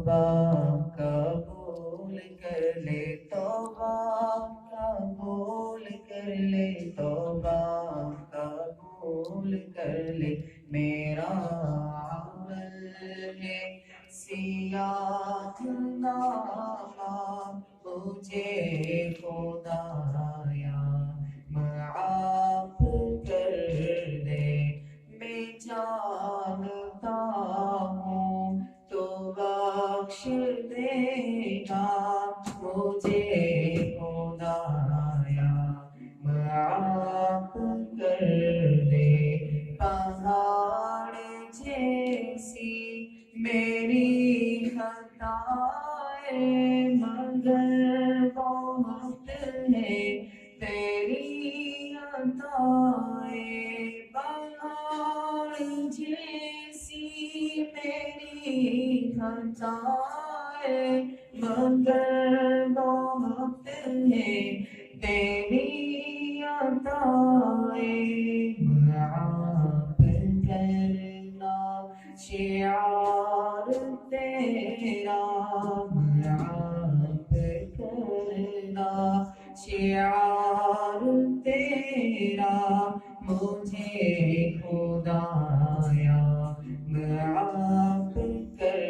توبہ قبول کر لے، توبہ قبول کر لے، توبہ قبول کر لے، میرا عمل ہے سیاہ نامہ، مجھے خدایا معاف کر دے، میں جانتا ہوں تو بخش دے گا، مجھے خدایا معاف کر دے، پہاڑ جیسی میری خطائیں مگر بہت ہے تیری عطائیں، پہاڑ جیسی میری خطائیں مگر بہت ہے تیری عطائیں، معاف کرنا شعار تیرا، معاف کرنا شعار تیرا، مجھے خدایا معاف کر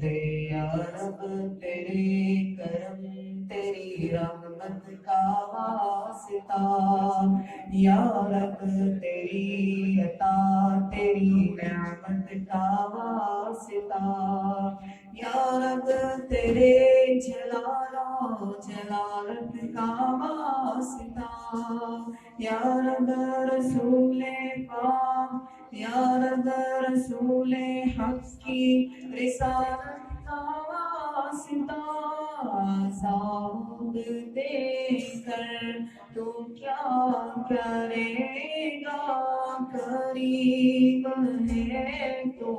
دے، یا رب تیرے کرم تیری رحمت کا واسطہ، یا رب تیری عطا تیری نعمت کا واسطہ، یا رب تیرے جلال و جلالت کا واسطہ، یا رب رسول پاک، یا رب رسول حق کی رسالت کا واسطہ، عذاب دے کر تو کیا کرے گا، کریم ہے تو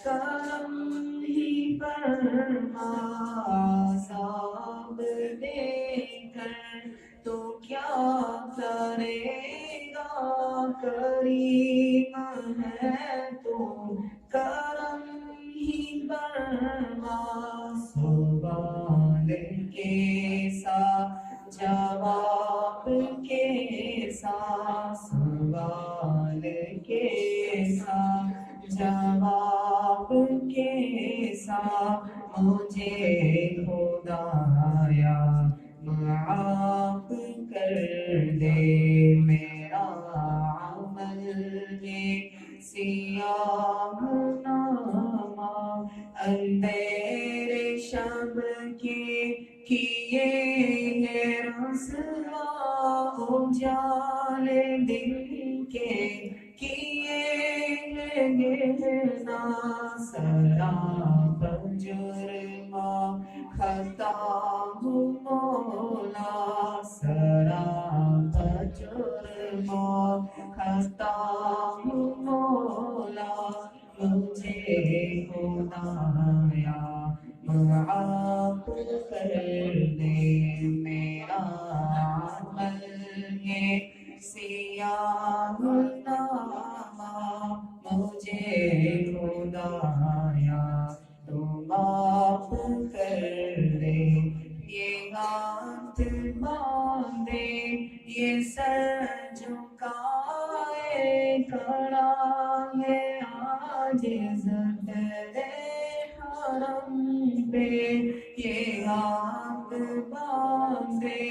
کرم ہی فرما، عذاب دے کر تو کیا کرے گا، کریم ہے تو کرم ہی فرما، سوال کیسا جواب کیسا، سوال کیسا جواب کیسا، مجھے خدایا معاف کر دے، میرا عمل ہے سیاہ نامہ، اندھیرے شب کے کیے ہیں رسوا، اجالے دل کے کیے ہیں گرنا، سراپا جرما خطا ہوں مولا، سراپا جرما خطا ہوں مولا، مجھے خدایا معاف کر دے، میرا عمل ہے سیاہ نامہ، مجھے خدایا تو معاف کر دے، یہ ہاتھ باندھے یہ سر جھکائے کھڑا ہے عاجز تیرے حرم پہ، یہ ہاتھ باندھے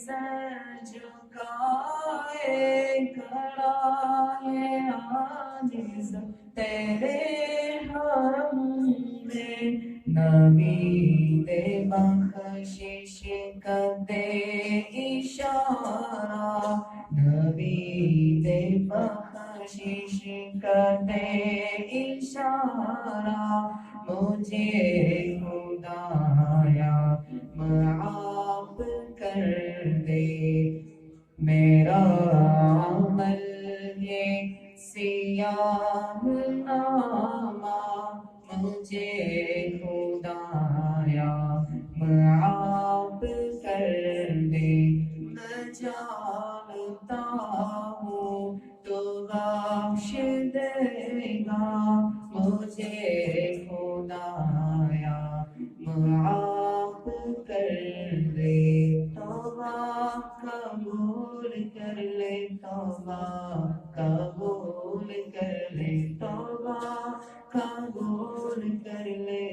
سر جھکائے کھڑا ہے عاجز تیرے حرم میں، نبی دے بخشش کا دے اشارہ، نبی دے بخشش کا دے اشارہ، مجھے خدایا معاف کر دے، میرا عمل ہے سیاہ نامہ، مجھے خدایا معاف کر دے، میں جانتا ہوں تو بخش دے گا، مجھے خدایا قبول کر لے توبہ قبول کر لے توبہ قبول کر لے